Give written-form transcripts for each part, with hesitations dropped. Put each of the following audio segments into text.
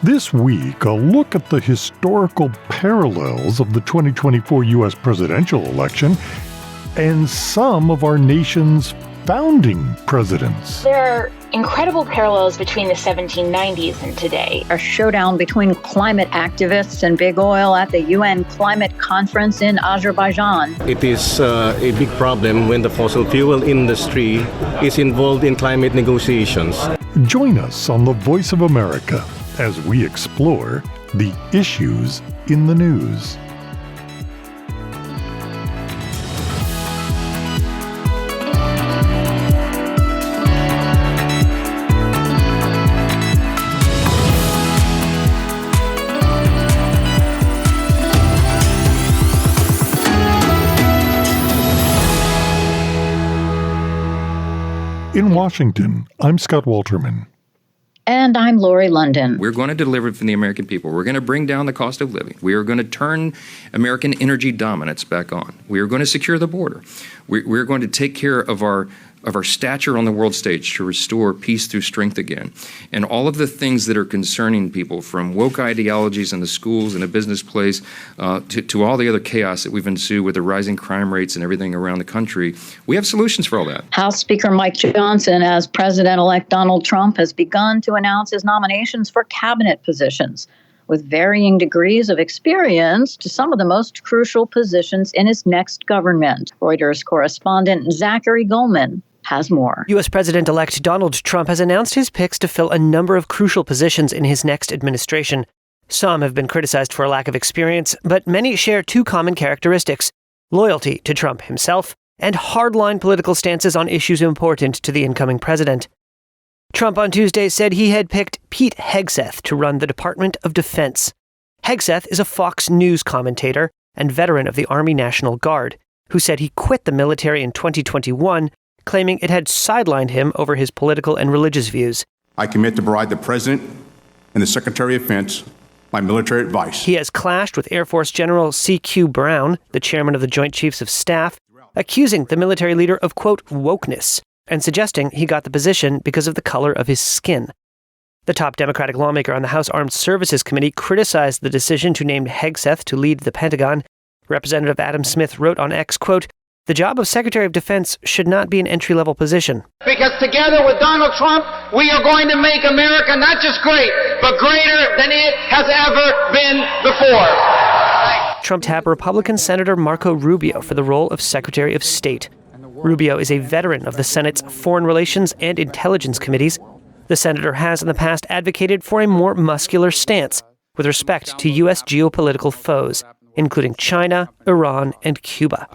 This week, a look at the historical parallels of the 2024 U.S. presidential election and some of our nation's founding presidents. There are incredible parallels between the 1790s and today. A showdown between climate activists and big oil at the UN Climate Conference in Azerbaijan. It is a big problem when the fossil fuel industry is involved in climate negotiations. Join us on The Voice of America as we explore the issues in the news. In Washington, I'm Scott Walterman. And I'm Lori London. We're going to deliver for the American people. We're going to bring down the cost of living. We are going to turn American energy dominance back on. We are going to secure the border. We're going to take care of our stature on the world stage to restore peace through strength again. And all of the things that are concerning people, from woke ideologies in the schools and the business place to all the other chaos that we've ensued with the rising crime rates and everything around the country, we have solutions for all that. House Speaker Mike Johnson, as President-elect Donald Trump has begun to announce his nominations for cabinet positions, with varying degrees of experience to some of the most crucial positions in his next government. Reuters correspondent Zachary Goldman has more. U.S. President-elect Donald Trump has announced his picks to fill a number of crucial positions in his next administration. Some have been criticized for a lack of experience, but many share two common characteristics: loyalty to Trump himself and hardline political stances on issues important to the incoming president. Trump on Tuesday said he had picked Pete Hegseth to run the Department of Defense. Hegseth is a Fox News commentator and veteran of the Army National Guard, who said he quit the military in 2021, claiming it had sidelined him over his political and religious views. I commit to provide the President and the Secretary of Defense my military advice. He has clashed with Air Force General C.Q. Brown, the chairman of the Joint Chiefs of Staff, accusing the military leader of, quote, wokeness, and suggesting he got the position because of the color of his skin. The top Democratic lawmaker on the House Armed Services Committee criticized the decision to name Hegseth to lead the Pentagon. Representative Adam Smith wrote on X, quote, "The job of Secretary of Defense should not be an entry-level position. Because together with Donald Trump, we are going to make America not just great, but greater than it has ever been before." Trump tapped Republican Senator Marco Rubio for the role of Secretary of State. Rubio is a veteran of the Senate's Foreign Relations and Intelligence Committees. The senator has in the past advocated for a more muscular stance with respect to U.S. geopolitical foes, including China, Iran, and Cuba.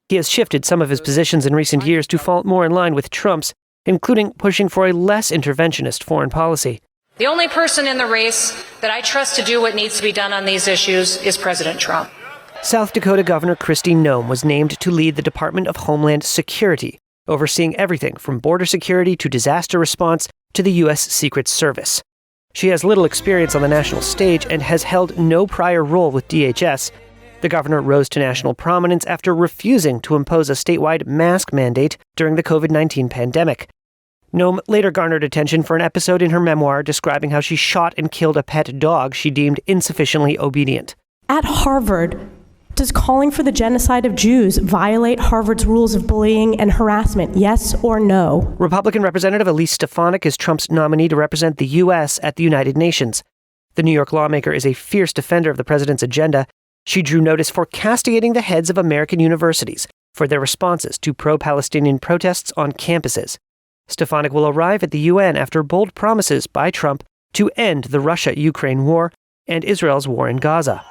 He has shifted some of his positions in recent years to fall more in line with Trump's, including pushing for a less interventionist foreign policy. The only person in the race that I trust to do what needs to be done on these issues is President Trump. South Dakota Governor Kristi Noem was named to lead the Department of Homeland Security, overseeing everything from border security to disaster response to the U.S. Secret Service. She has little experience on the national stage and has held no prior role with DHS. The governor rose to national prominence after refusing to impose a statewide mask mandate during the COVID-19 pandemic. Noem later garnered attention for an episode in her memoir describing how she shot and killed a pet dog she deemed insufficiently obedient. At Harvard, does calling for the genocide of Jews violate Harvard's rules of bullying and harassment, yes or no? Republican Representative Elise Stefanik is Trump's nominee to represent the U.S. at the United Nations. The New York lawmaker is a fierce defender of the president's agenda. She drew notice for castigating the heads of American universities for their responses to pro-Palestinian protests on campuses. Stefanik will arrive at the UN after bold promises by Trump to end the Russia-Ukraine war and Israel's war in Gaza.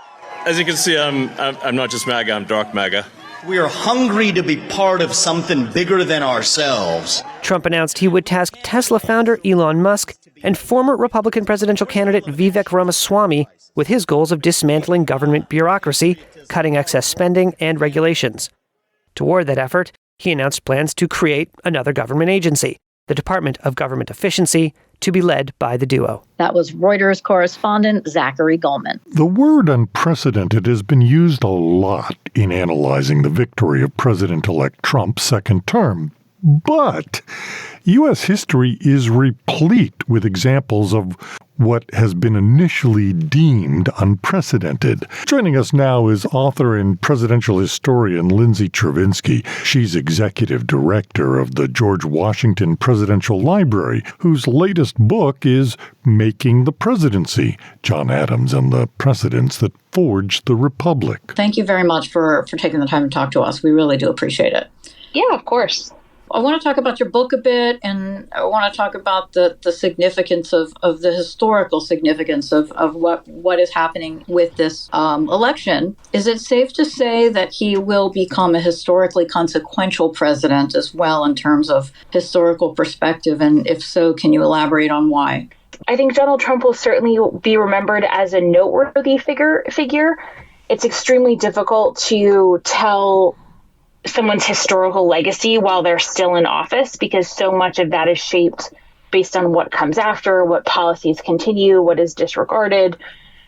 As you can see, I'm not just MAGA, I'm dark MAGA. We are hungry to be part of something bigger than ourselves. Trump announced he would task Tesla founder Elon Musk and former Republican presidential candidate Vivek Ramaswamy with his goals of dismantling government bureaucracy, cutting excess spending, and regulations. Toward that effort, he announced plans to create another government agency, the Department of Government Efficiency, to be led by the duo. That was Reuters correspondent Zachary Goldman. The word unprecedented has been used a lot in analyzing the victory of President-elect Trump's second term. But U.S. history is replete with examples of what has been initially deemed unprecedented. Joining us now is author and presidential historian Lindsey Chervinsky. She's executive director of the George Washington Presidential Library, whose latest book is Making the Presidency, John Adams and the Precedents that Forged the Republic. Thank you very much for taking the time to talk to us. We really do appreciate it. Yeah, of course. I want to talk about your book a bit, and I want to talk about the significance of the historical significance of what is happening with this election. Is it safe to say that he will become a historically consequential president as well in terms of historical perspective? And if so, can you elaborate on why? I think Donald Trump will certainly be remembered as a noteworthy figure. It's extremely difficult to tell someone's historical legacy while they're still in office, because so much of that is shaped based on what comes after, what policies continue, what is disregarded.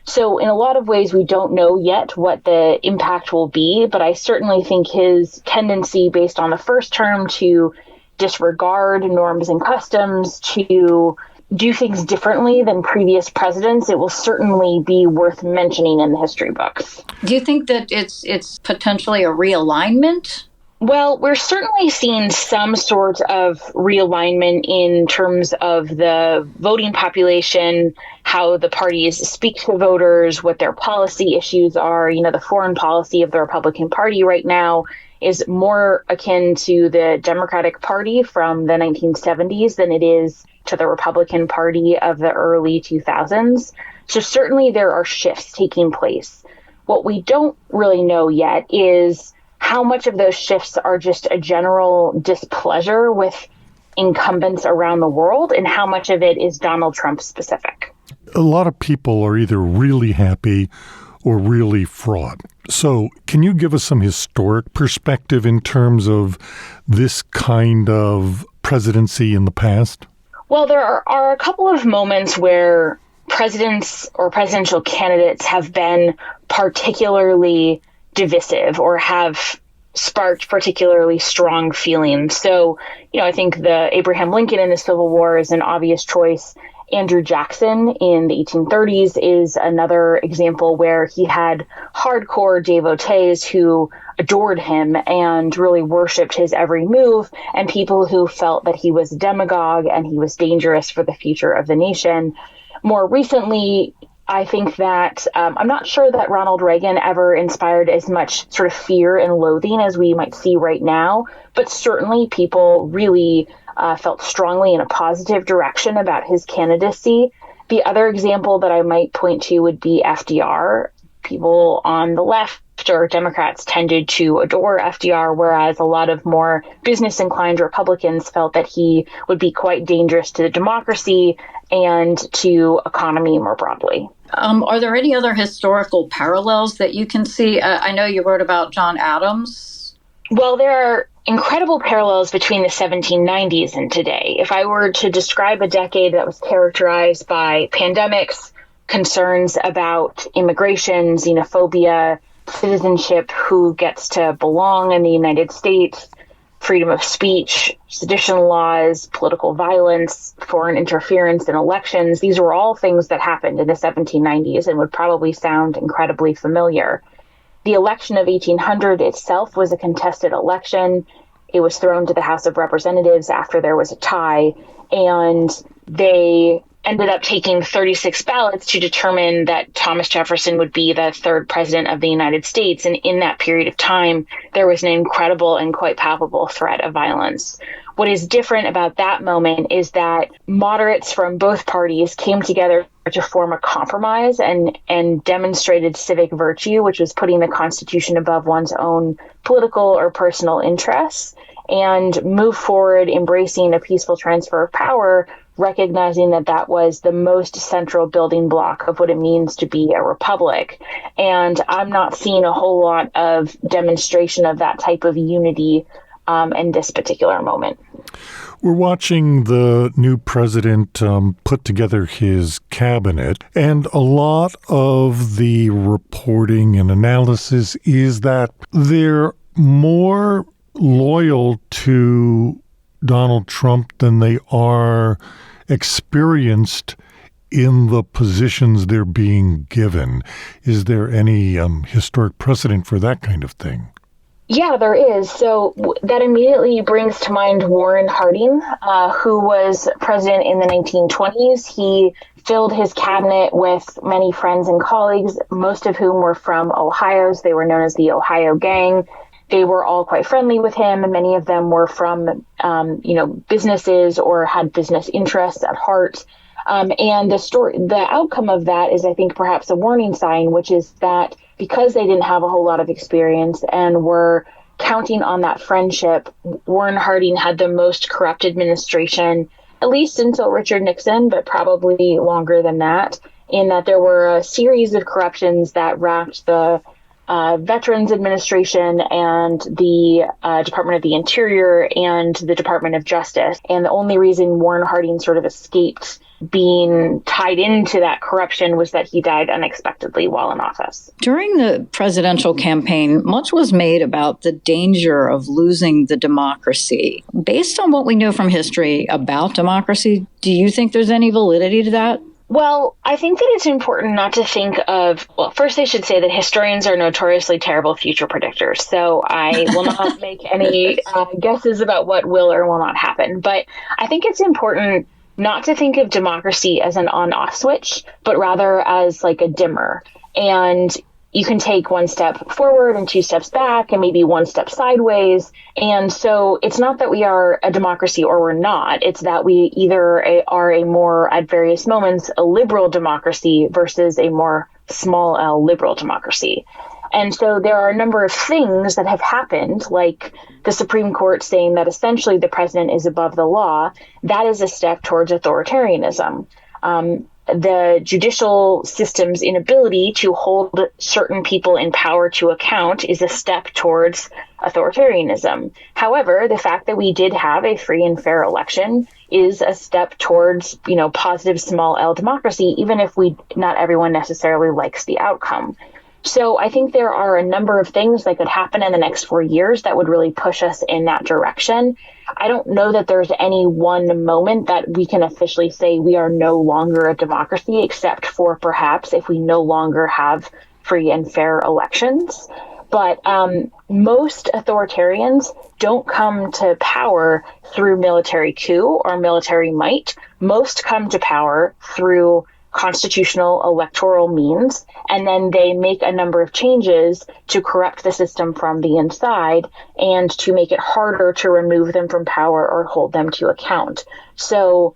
So in a lot of ways, we don't know yet what the impact will be, but I certainly think his tendency based on the first term to disregard norms and customs, to do things differently than previous presidents, it will certainly be worth mentioning in the history books. Do you think that it's potentially a realignment? Well, we're certainly seeing some sort of realignment in terms of the voting population, how the parties speak to voters, what their policy issues are. You know, the foreign policy of the Republican Party right now is more akin to the Democratic Party from the 1970s than it is to the Republican Party of the early 2000s. So certainly there are shifts taking place. What we don't really know yet is how much of those shifts are just a general displeasure with incumbents around the world and how much of it is Donald Trump specific. A lot of people are either really happy or really fraught. So can you give us some historic perspective in terms of this kind of presidency in the past? Well, there are a couple of moments where presidents or presidential candidates have been particularly divisive or have sparked particularly strong feelings. So, I think the Abraham Lincoln in the Civil War is an obvious choice. Andrew Jackson in the 1830s is another example where he had hardcore devotees who adored him and really worshipped his every move, and people who felt that he was a demagogue and he was dangerous for the future of the nation. More recently, I think that I'm not sure that Ronald Reagan ever inspired as much sort of fear and loathing as we might see right now, but certainly people really felt strongly in a positive direction about his candidacy. The other example that I might point to would be FDR. People on the left or Democrats tended to adore FDR, whereas a lot of more business-inclined Republicans felt that he would be quite dangerous to the democracy and to economy more broadly. Are there any other historical parallels that you can see? I know you wrote about John Adams. Well, there are incredible parallels between the 1790s and today. If I were to describe a decade that was characterized by pandemics, concerns about immigration, xenophobia, citizenship, who gets to belong in the United States, freedom of speech, sedition laws, political violence, foreign interference in elections, these were all things that happened in the 1790s and would probably sound incredibly familiar. The election of 1800 itself was a contested election. It was thrown to the House of Representatives after there was a tie, and they ended up taking 36 ballots to determine that Thomas Jefferson would be the third president of the United States. And in that period of time, there was an incredible and quite palpable threat of violence. What is different about that moment is that moderates from both parties came together to form a compromise and demonstrated civic virtue, which was putting the Constitution above one's own political or personal interests, and move forward embracing a peaceful transfer of power, recognizing that that was the most central building block of what it means to be a republic. And I'm not seeing a whole lot of demonstration of that type of unity in this particular moment. We're watching the new president put together his cabinet, and a lot of the reporting and analysis is that they're more loyal to Donald Trump than they are experienced in the positions they're being given. Is there any historic precedent for that kind of thing? Yeah, there is. So that immediately brings to mind Warren Harding, who was president in the 1920s. He filled his cabinet with many friends and colleagues, most of whom were from Ohio. They were known as the Ohio Gang. They were all quite friendly with him, and many of them were from, businesses or had business interests at heart. And the outcome of that is, I think, perhaps a warning sign, which is that because they didn't have a whole lot of experience and were counting on that friendship, Warren Harding had the most corrupt administration, at least until Richard Nixon, but probably longer than that, in that there were a series of corruptions that racked the Veterans Administration and the Department of the Interior and the Department of Justice. And the only reason Warren Harding sort of escaped being tied into that corruption was that he died unexpectedly while in office. During the presidential campaign, much was made about the danger of losing the democracy. Based on what we know from history about democracy, do you think there's any validity to that? Well, I think that it's important not to think of, well, first I should say that historians are notoriously terrible future predictors. So I will not make any guesses about what will or will not happen. But I think it's important not to think of democracy as an on-off switch, but rather as like a dimmer. And you can take one step forward and two steps back and maybe one step sideways. And so it's not that we are a democracy or we're not. It's that we either are a more, at various moments, a liberal democracy versus a more small L liberal democracy. And so there are a number of things that have happened, like the Supreme Court saying that essentially the president is above the law. That is a step towards authoritarianism. The judicial system's inability to hold certain people in power to account is a step towards authoritarianism. However, the fact that we did have a free and fair election is a step towards, positive small L democracy, even if not everyone necessarily likes the outcome. So I think there are a number of things that could happen in the next 4 years that would really push us in that direction. I don't know that there's any one moment that we can officially say we are no longer a democracy, except for perhaps if we no longer have free and fair elections. But most authoritarians don't come to power through military coup or military might. Most come to power through constitutional electoral means, and then they make a number of changes to corrupt the system from the inside and to make it harder to remove them from power or hold them to account. So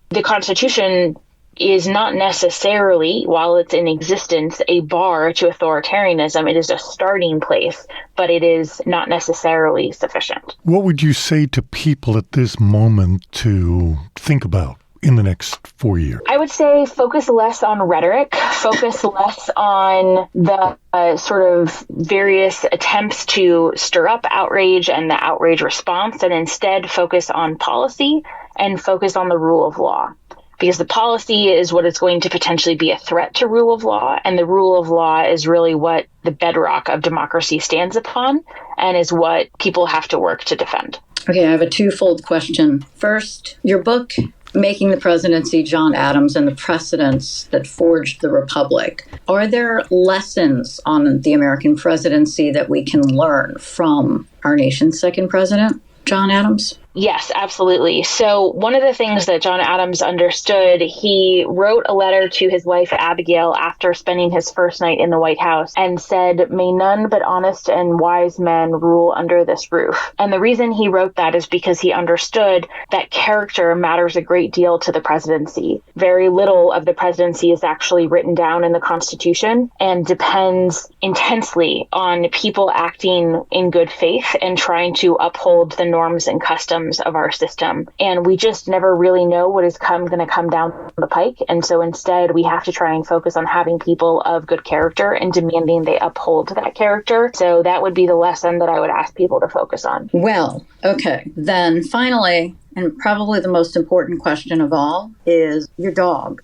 the Constitution is not necessarily, while it's in existence, a bar to authoritarianism. It is a starting place, but it is not necessarily sufficient. What would you say to people at this moment to think about in the next 4 years? I would say focus less on rhetoric, focus less on the sort of various attempts to stir up outrage and the outrage response, and instead focus on policy and focus on the rule of law. Because the policy is what is going to potentially be a threat to rule of law, and the rule of law is really what the bedrock of democracy stands upon and is what people have to work to defend. Okay, I have a twofold question. First, your book, Making the Presidency, John Adams and the Precedents that Forged the Republic. Are there lessons on the American presidency that we can learn from our nation's second president, John Adams? Yes, absolutely. So one of the things that John Adams understood, he wrote a letter to his wife, Abigail, after spending his first night in the White House and said, "May none but honest and wise men rule under this roof." And the reason he wrote that is because he understood that character matters a great deal to the presidency. Very little of the presidency is actually written down in the Constitution and depends intensely on people acting in good faith and trying to uphold the norms and customs of our system. And we just never really know what is going to come down the pike. And so instead, we have to try and focus on having people of good character and demanding they uphold that character. So that would be the lesson that I would ask people to focus on. Well, okay. Then finally, and probably the most important question of all, is your dog.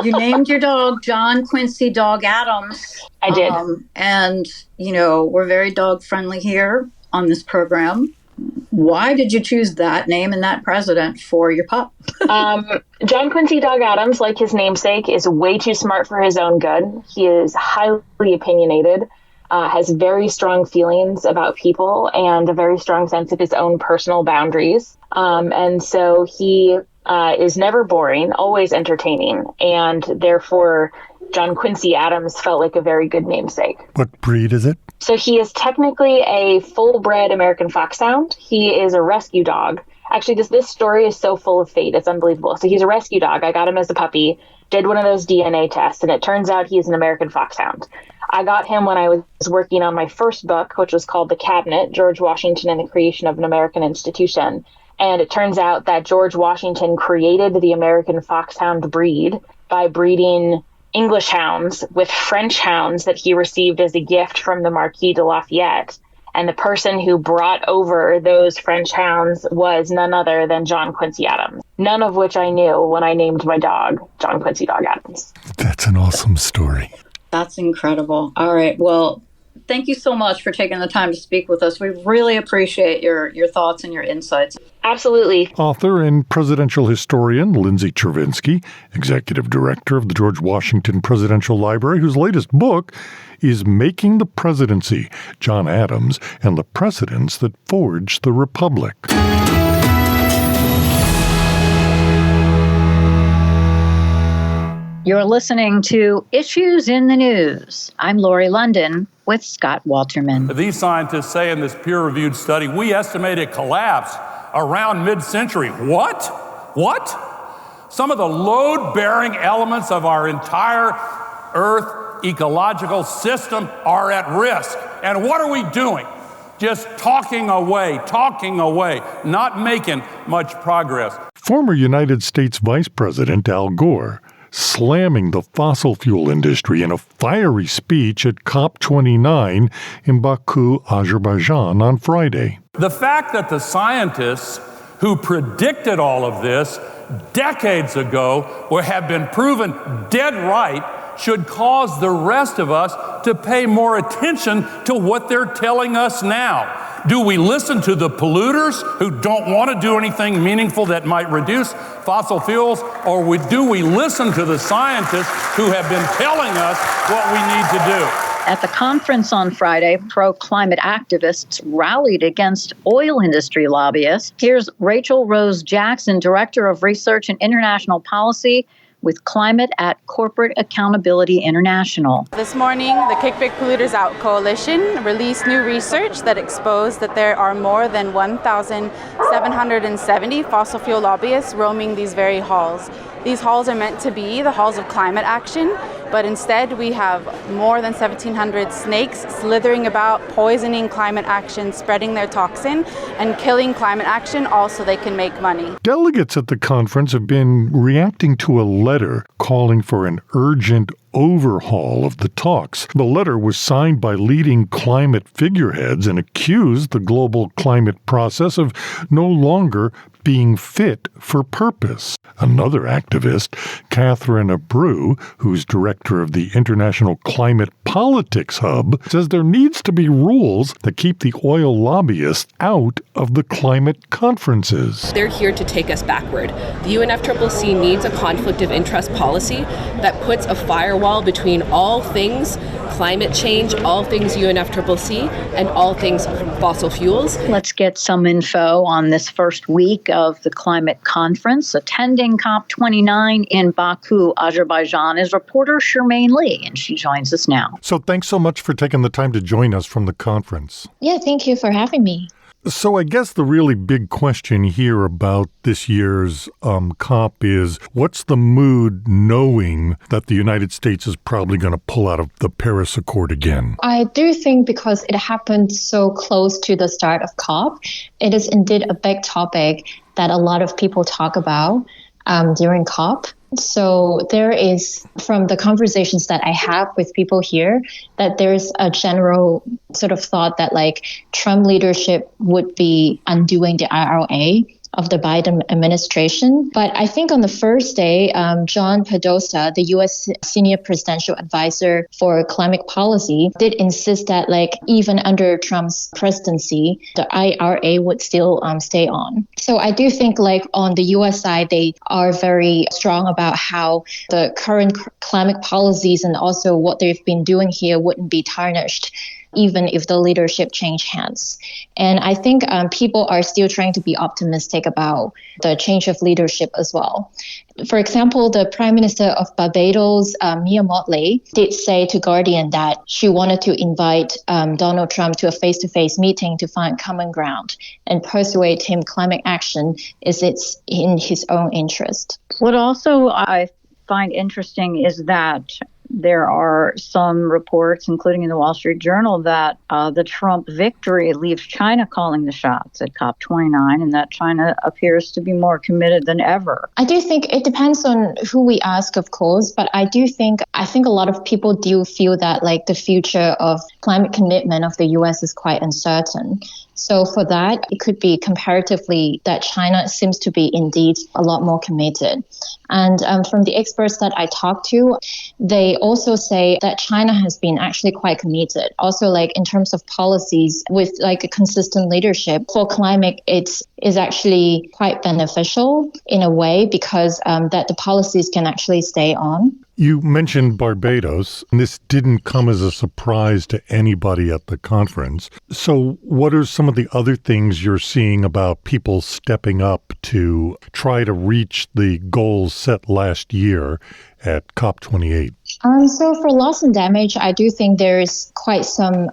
You named your dog John Quincy Dog Adams. I did. And, we're very dog friendly here on this program. Why did you choose that name and that president for your pup? John Quincy Dog Adams, like his namesake, is way too smart for his own good. He is highly opinionated, has very strong feelings about people, and a very strong sense of his own personal boundaries. And so he is never boring, always entertaining, and therefore John Quincy Adams felt like a very good namesake. What breed is it? So he is technically a full-bred American foxhound. He is a rescue dog. Actually, this story is so full of fate. It's unbelievable. So he's a rescue dog. I got him as a puppy, did one of those DNA tests, and it turns out he's an American foxhound. I got him when I was working on my first book, which was called The Cabinet, George Washington and the Creation of an American Institution. And it turns out that George Washington created the American foxhound breed by breeding English hounds with French hounds that he received as a gift from the Marquis de Lafayette. And the person who brought over those French hounds was none other than John Quincy Adams, none of which I knew when I named my dog John Quincy Dog Adams. That's an awesome story. That's incredible. All right. Well, thank you so much for taking the time to speak with us. We really appreciate your thoughts and your insights. Absolutely. Author and presidential historian Lindsey Chervinsky, executive director of the George Washington Presidential Library, whose latest book is Making the Presidency, John Adams and the Precedents that Forged the Republic. You're listening to Issues in the News. I'm Lori London with Scott Walterman. These scientists say in this peer-reviewed study, we estimate a collapse around mid-century. What? Some of the load-bearing elements of our entire Earth ecological system are at risk. And what are we doing? Just talking away, not making much progress. Former United States Vice President Al Gore slamming the fossil fuel industry in a fiery speech at COP29 in Baku, Azerbaijan on Friday. The fact that the scientists who predicted all of this decades ago have been proven dead right should cause the rest of us to pay more attention to what they're telling us now. Do we listen to the polluters who don't want to do anything meaningful that might reduce fossil fuels, or do we listen to the scientists who have been telling us what we need to do? At the conference on Friday, pro-climate activists rallied against oil industry lobbyists. Here's Rachel Rose Jackson, Director of Research and International Policy with Climate at Corporate Accountability International. This morning, the Kick Big Polluters Out Coalition released new research that exposed that there are more than 1,770 fossil fuel lobbyists roaming these very halls. These halls are meant to be the halls of climate action, but instead we have more than 1,700 snakes slithering about, poisoning climate action, spreading their toxin, and killing climate action all so they can make money. Delegates at the conference have been reacting to a letter calling for an urgent overhaul of the talks. The letter was signed by leading climate figureheads and accused the global climate process of no longer being fit for purpose. Another activist, Catherine Abreu, who's director of the International Climate Politics Hub, says there needs to be rules that keep the oil lobbyists out of the climate conferences. They're here to take us backward. The UNFCCC needs a conflict of interest policy that puts a firewall between all things climate change, all things UNFCCC, and all things fossil fuels. Let's get some info on this first week of the climate conference. Attending COP29 in Baku, Azerbaijan, is reporter Chermaine Lee, and she joins us now. So thanks so much for taking the time to join us from the conference. Yeah, thank you for having me. So I guess the really big question here about this year's COP is, what's the mood knowing that the United States is probably going to pull out of the Paris Accord again? I do think because it happened so close to the start of COP, it is indeed a big topic that a lot of people talk about during COP. So there is, from the conversations that I have with people here, that there's a general sort of thought that like Trump leadership would be undoing the IRA of the Biden administration. But I think on the first day, John Podesta, the U.S. senior presidential advisor for climate policy, did insist that even under Trump's presidency, the IRA would still stay on. So I do think on the U.S. side, they are very strong about how the current climate policies and also what they've been doing here wouldn't be tarnished, even if the leadership change hands. And I think people are still trying to be optimistic about the change of leadership as well. For example, the Prime Minister of Barbados, Mia Mottley, did say to Guardian that she wanted to invite Donald Trump to a face-to-face meeting to find common ground and persuade him climate action is in his own interest. What also I find interesting is that there are some reports, including in the Wall Street Journal, that the Trump victory leaves China calling the shots at COP29 and that China appears to be more committed than ever. I do think it depends on who we ask, of course, but I think a lot of people do feel that the future of climate commitment of the U.S. is quite uncertain. So for that, it could be comparatively that China seems to be indeed a lot more committed. And from the experts that I talked to, they also say that China has been actually quite committed. Also, in terms of policies with a consistent leadership for climate, it is actually quite beneficial in a way because that the policies can actually stay on. You mentioned Barbados, and this didn't come as a surprise to anybody at the conference. So what are some of the other things you're seeing about people stepping up to try to reach the goals set last year at COP28? So for loss and damage, I do think there is quite some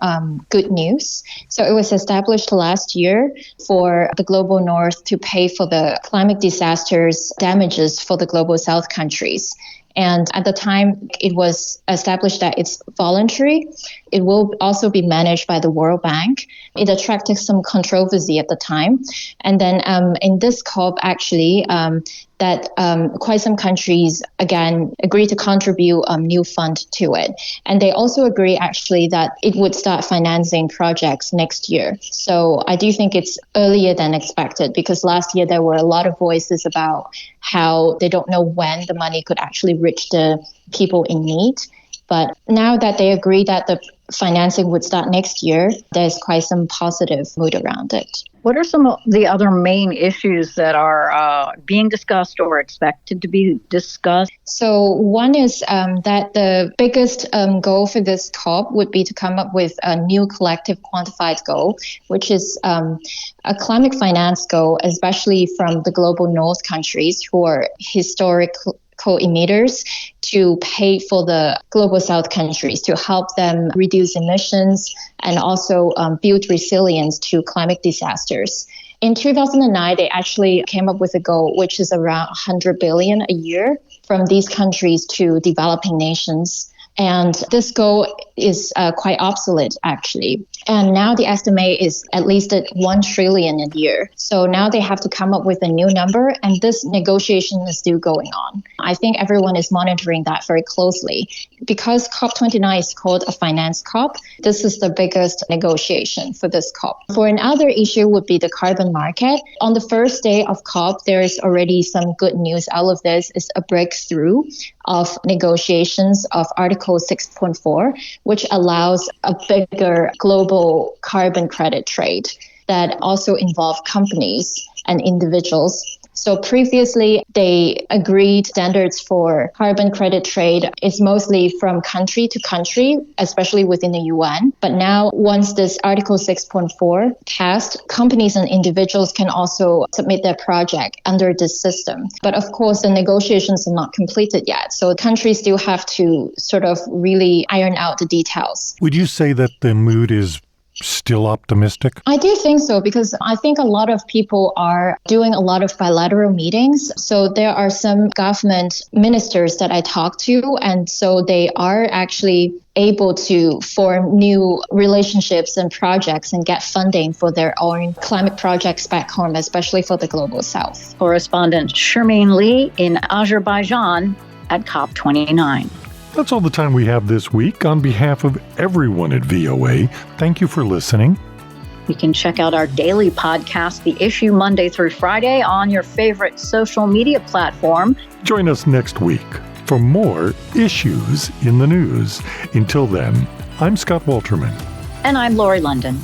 good news. So it was established last year for the Global North to pay for the climate disasters damages for the Global South countries. And at the time, it was established that it's voluntary. It will also be managed by the World Bank. It attracted some controversy at the time. And then in this COP, actually, that quite some countries, again, agree to contribute new fund to it. And they also agree, actually, that it would start financing projects next year. So I do think it's earlier than expected because last year there were a lot of voices about how they don't know when the money could actually reach the people in need. But now that they agree that the financing would start next year, there's quite some positive mood around it. What are some of the other main issues that are being discussed or expected to be discussed? So one is that the biggest goal for this COP would be to come up with a new collective quantified goal, which is a climate finance goal, especially from the global north countries who are historic co-emitters, to pay for the global south countries to help them reduce emissions and also build resilience to climate disasters. In 2009, they actually came up with a goal which is around $100 billion a year from these countries to developing nations. And this goal is quite obsolete, actually. And now the estimate is at least at $1 trillion a year. So now they have to come up with a new number, and this negotiation is still going on. I think everyone is monitoring that very closely. Because COP29 is called a finance COP, this is the biggest negotiation for this COP. For another issue would be the carbon market. On the first day of COP, there is already some good news. All of this is a breakthrough of negotiations of Article 6.4, which allows a bigger global carbon credit trade that also involve companies and individuals. So previously, they agreed standards for carbon credit trade is mostly from country to country, especially within the UN. But now, once this Article 6.4 passed, companies and individuals can also submit their project under this system. But of course, the negotiations are not completed yet. So countries still have to sort of really iron out the details. Would you say that the mood is still optimistic? I do think so, because I think a lot of people are doing a lot of bilateral meetings. So there are some government ministers that I talked to, and so they are actually able to form new relationships and projects and get funding for their own climate projects back home, especially for the Global South. Correspondent Chermaine Lee in Azerbaijan at COP29. That's all the time we have this week. On behalf of everyone at VOA, thank you for listening. You can check out our daily podcast, The Issue, Monday through Friday on your favorite social media platform. Join us next week for more issues in the news. Until then, I'm Scott Walterman. And I'm Lori London.